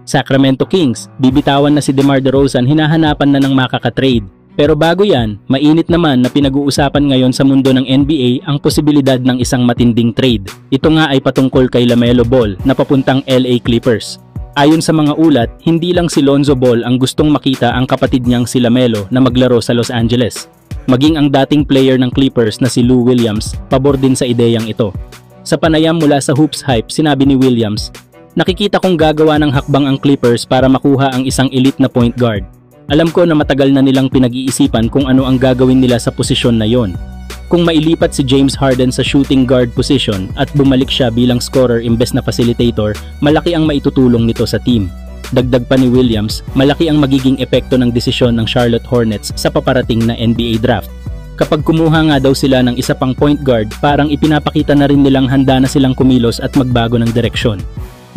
Sacramento Kings, bibitawan na si DeMar DeRozan, hinahanapan na ng makaka-trade. Pero bago yan, mainit naman na pinag-uusapan ngayon sa mundo ng NBA ang posibilidad ng isang matinding trade. Ito nga ay patungkol kay LaMelo Ball na papuntang LA Clippers. Ayon sa mga ulat, hindi lang si Lonzo Ball ang gustong makita ang kapatid niyang si LaMelo na maglaro sa Los Angeles. Maging ang dating player ng Clippers na si Lou Williams, pabor din sa ideyang ito. Sa panayam mula sa Hoops Hype, sinabi ni Williams, "Nakikita kong gagawa ng hakbang ang Clippers para makuha ang isang elite na point guard. Alam ko na matagal na nilang pinag-iisipan kung ano ang gagawin nila sa posisyon na yon. Kung mailipat si James Harden sa shooting guard position at bumalik siya bilang scorer imbes na facilitator, malaki ang maitutulong nito sa team." Dagdag pa ni Williams, malaki ang magiging epekto ng desisyon ng Charlotte Hornets sa paparating na NBA draft. Kapag kumuha nga daw sila ng isa pang point guard, parang ipinapakita na rin nilang handa na silang kumilos at magbago ng direksyon.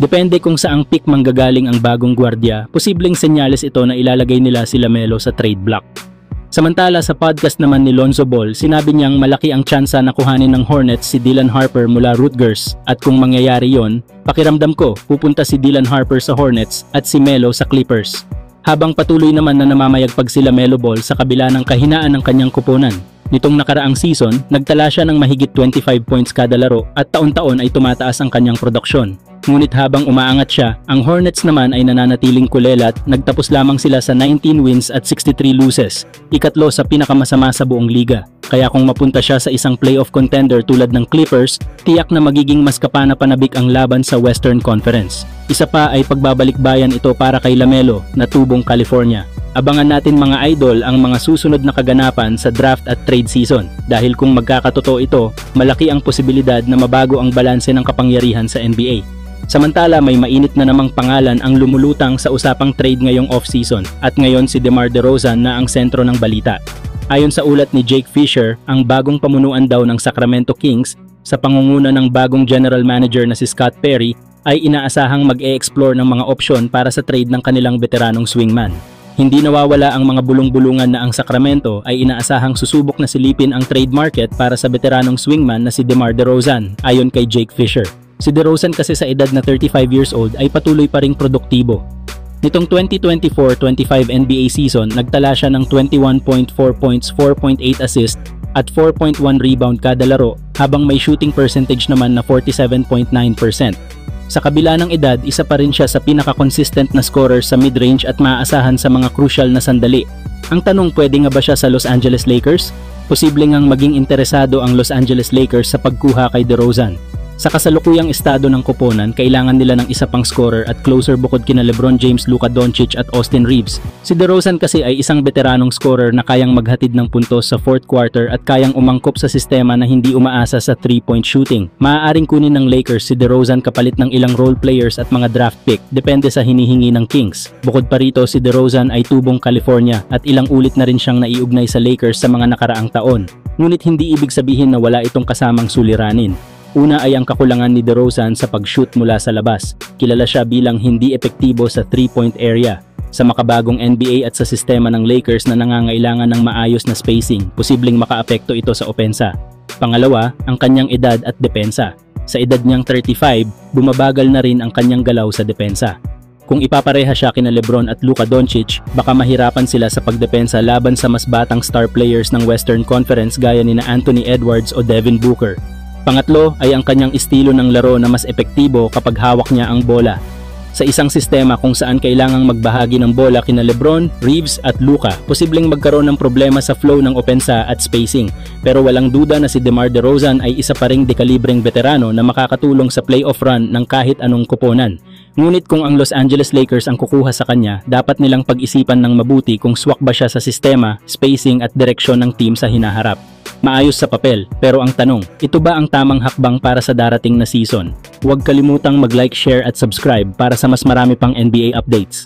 Depende kung saang pick manggagaling ang bagong gwardiya, posibleng senyales ito na ilalagay nila si LaMelo sa trade block. Samantala sa podcast naman ni Lonzo Ball, sinabi niyang malaki ang tsansa na kuhanin ng Hornets si Dylan Harper mula Rutgers at kung mangyayari yon, pakiramdam ko pupunta si Dylan Harper sa Hornets at si Melo sa Clippers. Habang patuloy naman na namamayagpag si LaMelo Ball sa kabila ng kahinaan ng kanyang kuponan. Nitong nakaraang season, nagtala siya ng mahigit 25 points kada laro at taon-taon ay tumataas ang kanyang produksyon. Ngunit habang umaangat siya, ang Hornets naman ay nananatiling kulelat, nagtapos lamang sila sa 19 wins at 63 losses, ikatlo sa pinakamasama sa buong liga. Kaya kung mapunta siya sa isang playoff contender tulad ng Clippers, tiyak na magiging mas kapana-panabik ang laban sa Western Conference. Isa pa ay pagbabalik-bayan ito para kay LaMelo na tubong California. Abangan natin mga idol ang mga susunod na kaganapan sa draft at trade season dahil kung magkakatotoo ito, malaki ang posibilidad na mabago ang balanse ng kapangyarihan sa NBA. Samantala may mainit na namang pangalan ang lumulutang sa usapang trade ngayong off-season at ngayon si DeMar DeRozan na ang sentro ng balita. Ayon sa ulat ni Jake Fisher, ang bagong pamunuan daw ng Sacramento Kings sa pangunguna ng bagong general manager na si Scott Perry ay inaasahang mag-e-explore ng mga opsyon para sa trade ng kanilang veteranong swingman. Hindi nawawala ang mga bulong-bulungan na ang Sacramento ay inaasahang susubok na silipin ang trade market para sa veteranong swingman na si DeMar DeRozan, ayon kay Jake Fisher. Si DeRozan kasi sa edad na 35 years old ay patuloy pa ring produktibo. Nitong 2024-25 NBA season, nagtala siya ng 21.4 points, 4.8 assist at 4.1 rebound kada laro habang may shooting percentage naman na 47.9%. Sa kabila ng edad, isa pa rin siya sa pinaka-consistent na scorer sa mid-range at maaasahan sa mga crucial na sandali. Ang tanong, pwede nga ba siya sa Los Angeles Lakers? Posible ngang maging interesado ang Los Angeles Lakers sa pagkuha kay DeRozan. Sa kasalukuyang estado ng koponan, kailangan nila ng isa pang scorer at closer bukod kina LeBron James, Luka Doncic at Austin Reeves. Si DeRozan kasi ay isang veteranong scorer na kayang maghatid ng puntos sa fourth quarter at kayang umangkop sa sistema na hindi umaasa sa 3-point shooting. Maaaring kunin ng Lakers si DeRozan kapalit ng ilang role players at mga draft pick, depende sa hinihingi ng Kings. Bukod pa rito, si DeRozan ay tubong California at ilang ulit na rin siyang naiugnay sa Lakers sa mga nakaraang taon. Ngunit hindi ibig sabihin na wala itong kasamang suliranin. Una ay ang kakulangan ni DeRozan sa pag-shoot mula sa labas. Kilala siya bilang hindi epektibo sa 3-point area. Sa makabagong NBA at sa sistema ng Lakers na nangangailangan ng maayos na spacing, posibleng makaapekto ito sa opensa. Pangalawa, ang kanyang edad at depensa. Sa edad niyang 35, bumabagal na rin ang kanyang galaw sa depensa. Kung ipapareha siya kina LeBron at Luka Doncic, baka mahirapan sila sa pagdepensa laban sa mas batang star players ng Western Conference gaya nina Anthony Edwards o Devin Booker. Pangatlo ay ang kanyang estilo ng laro na mas epektibo kapag hawak niya ang bola. Sa isang sistema kung saan kailangang magbahagi ng bola kina LeBron, Reeves at Luka, posibleng magkaroon ng problema sa flow ng opensa at spacing. Pero walang duda na si DeMar DeRozan ay isa pa ring dekalibreng veterano na makakatulong sa playoff run ng kahit anong koponan. Ngunit kung ang Los Angeles Lakers ang kukuha sa kanya, dapat nilang pag-isipan ng mabuti kung swak ba siya sa sistema, spacing at direksyon ng team sa hinaharap. Maayos sa papel, pero ang tanong, ito ba ang tamang hakbang para sa darating na season? Huwag kalimutang mag-like, share at subscribe para sa mas marami pang NBA updates.